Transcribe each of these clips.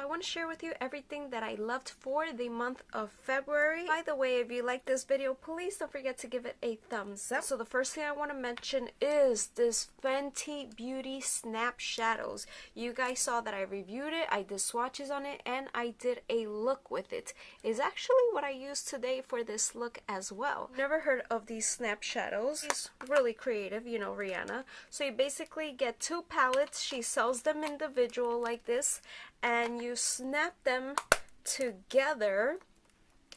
I want to share with you everything that I loved for the month of February. By the way, if you like this video, please don't forget to give it a thumbs up. So the first thing I want to mention is this Fenty Beauty Snap Shadows. You guys saw that I reviewed it, I did swatches on it, and I did a look with it. It's actually what I used today for this look as well. Never heard of these Snap Shadows. It's really creative, you know, Rihanna. So you basically get two palettes. She sells them individual like this, and you snap them together,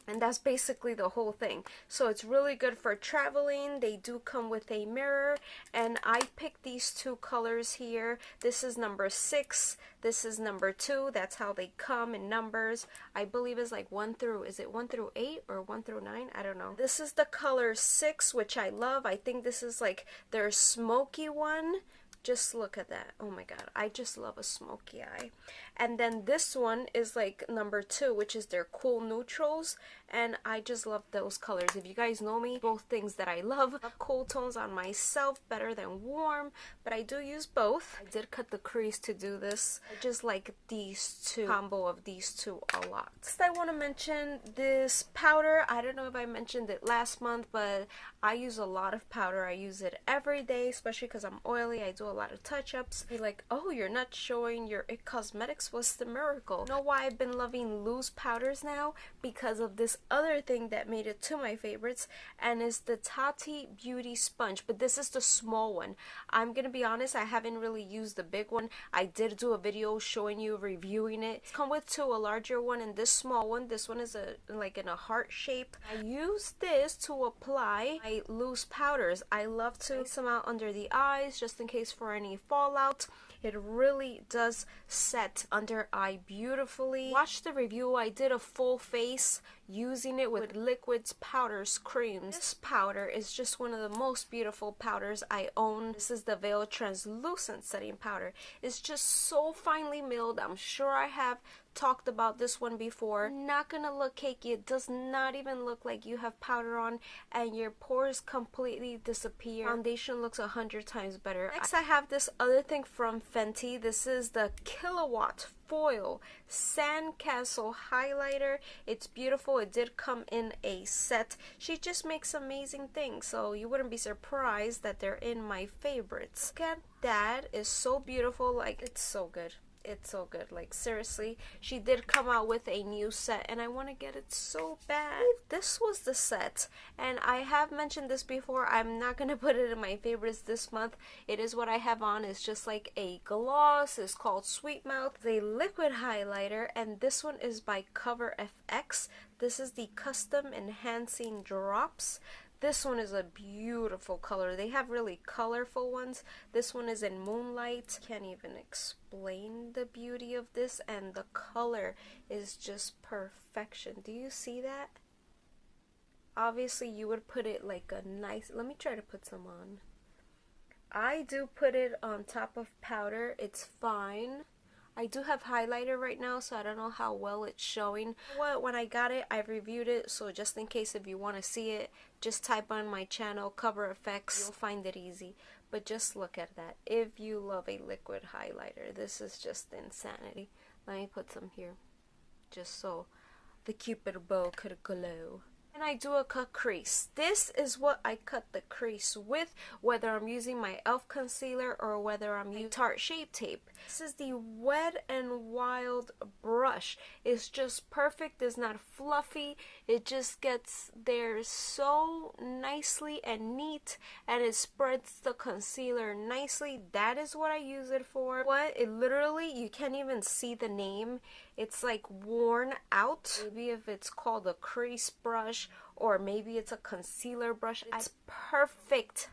and that's basically the whole thing. So it's really good for traveling. They do come with a mirror, and I picked these two colors here. This is number 6, this is number 2. That's how they come in numbers. I believe it's like 1 through, is it 1 through 8 or 1 through 9? I don't know. This is the color 6, which I love. I think this is like their smoky one. Just look at that. Oh my god, I just love a smoky eye. And then this one is like number 2, which is their cool neutrals, and I just love those colors. If you guys know me, both things that I love. Cool tones on myself better than warm, but I do use both. I did cut the crease to do this. I just like these two, combo of these two a lot. Next, I want to mention this powder. I don't know if I mentioned it last month, but I use a lot of powder. I use it every day, especially because I'm oily. I do a lot of touch-ups. You're like, oh, you're not showing your IT Cosmetics. What's the miracle? You know why I've been loving loose powders now? Because of this other thing that made it to my favorites, and it's the Tati Beauty Sponge, but this is the small one. I'm gonna be honest, I haven't really used the big one. I did do a video showing you, reviewing it. It's come with two, a larger one and this small one. This one is like in a heart shape. I use this to apply my loose powders. I love to mix them out under the eyes just in case for any fallout. It really does set under eye beautifully. Watch the review. I did a full face using it with liquids, powders, creams. This powder is just one of the most beautiful powders I own. This is the Veil Translucent Setting Powder. It's just so finely milled. I'm sure I have talked about this one before. Not gonna look cakey. It does not even look like you have powder on, and your pores completely disappear. Foundation looks 100 times better. Next, I have this other thing from Fenty. This is the Kilowatt Foil Sandcastle Highlighter. It's beautiful. It did come in a set. She just makes amazing things, so you wouldn't be surprised that they're in my favorites. Look at that. It's so beautiful. Like, it's so good. It's so good. Like, seriously, she did come out with a new set, and I want to get it so bad. This was the set, and I have mentioned this before. I'm not gonna put it in my favorites this month. It is what I have on. It's just like a gloss. It's called Sweet Mouth. It's a liquid highlighter, and this one is by Cover FX. This is the Custom Enhancing Drops. This one is a beautiful color. They have really colorful ones. This one is in Moonlight. Can't even explain the beauty of this, and the color is just perfection. Do you see that? Obviously, you would put it like a nice... Let me try to put some on. I do put it on top of powder. It's fine. I do have highlighter right now, so I don't know how well it's showing. When I got it, I reviewed it, so just in case if you want to see it, just type on my channel, Cover Effects. You'll find it easy. But just look at that. If you love a liquid highlighter, this is just insanity. Let me put some here, just so the cupid bow could glow. And I do a cut crease. This is what I cut the crease with, whether I'm using my e.l.f. concealer or whether I'm using Tarte Shape Tape. This is the Wet n Wild brush. It's just perfect. It's not fluffy. It just gets there so nicely and neat, and it spreads the concealer nicely. That is what I use it for. It literally, you can't even see the name. It's like worn out. Maybe if it's called a crease brush, or maybe it's a concealer brush. It's perfect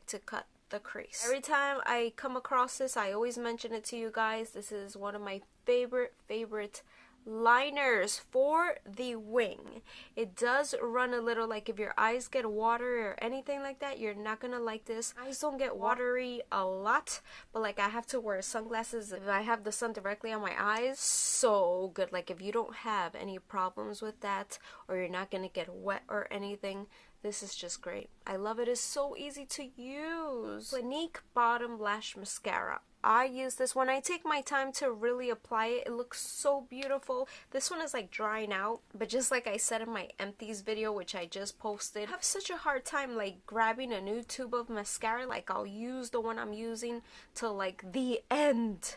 to cut the crease. Every time I come across this, I always mention it to you guys. This is one of my favorite liners for the wing. It does run a little, like if your eyes get watery or anything like that, you're not gonna like this. Eyes don't get watery a lot, but like I have to wear sunglasses if I have the sun directly on my eyes. So good. Like if you don't have any problems with that, or you're not gonna get wet or anything, this is just great. I love it. It's so easy to use. Clinique Bottom Lash Mascara. I use this when I take my time to really apply it. It looks so beautiful. This one is like drying out, but just like I said in my empties video, which I just posted, I have such a hard time like grabbing a new tube of mascara. Like I'll use the one I'm using till like the end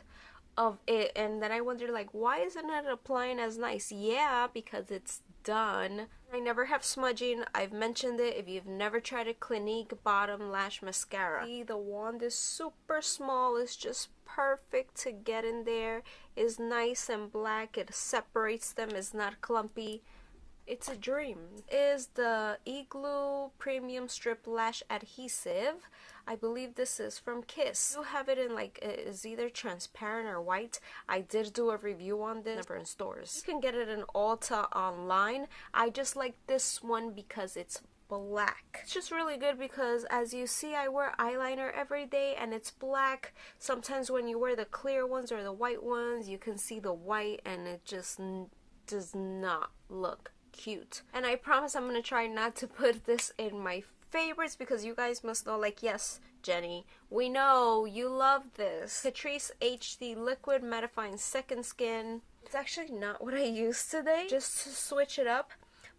of it, and then I wonder like, why isn't it applying as nice? Yeah, because it's done. I never have smudging. I've mentioned it. If you've never tried a Clinique bottom lash mascara, see, the wand is super small. It's just perfect to get in there. It's nice and black. It separates them. It's not clumpy. It's a dream. Is the Igloo Premium Strip Lash Adhesive. I believe this is from Kiss. You have it in like, it's either transparent or white. I did do a review on this, never in stores. You can get it in Ulta online. I just like this one because it's black. It's just really good because as you see, I wear eyeliner every day and it's black. Sometimes when you wear the clear ones or the white ones, you can see the white and it just does not look cute. And I promise I'm gonna try not to put this in my favorites because you guys must know, like, yes, Jenny, we know you love this. Catrice HD Liquid Mattifying Second Skin. It's actually not what I used today, just to switch it up,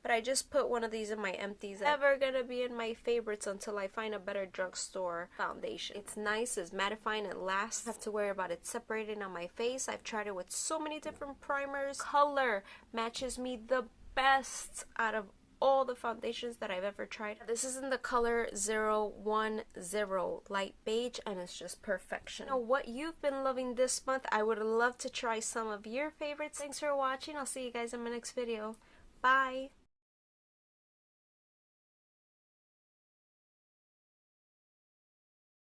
but I just put one of these in my empties. Never gonna be in my favorites until I find a better drugstore foundation. It's nice, it's mattifying, it lasts. I have to worry about it separating on my face. I've tried it with so many different primers. Color matches me the best out of all the foundations that I've ever tried. This is in the color 010 light beige and it's just perfection. Now, what you've been loving this month, I would love to try some of your favorites. Thanks for watching. I'll see you guys in my next video. Bye.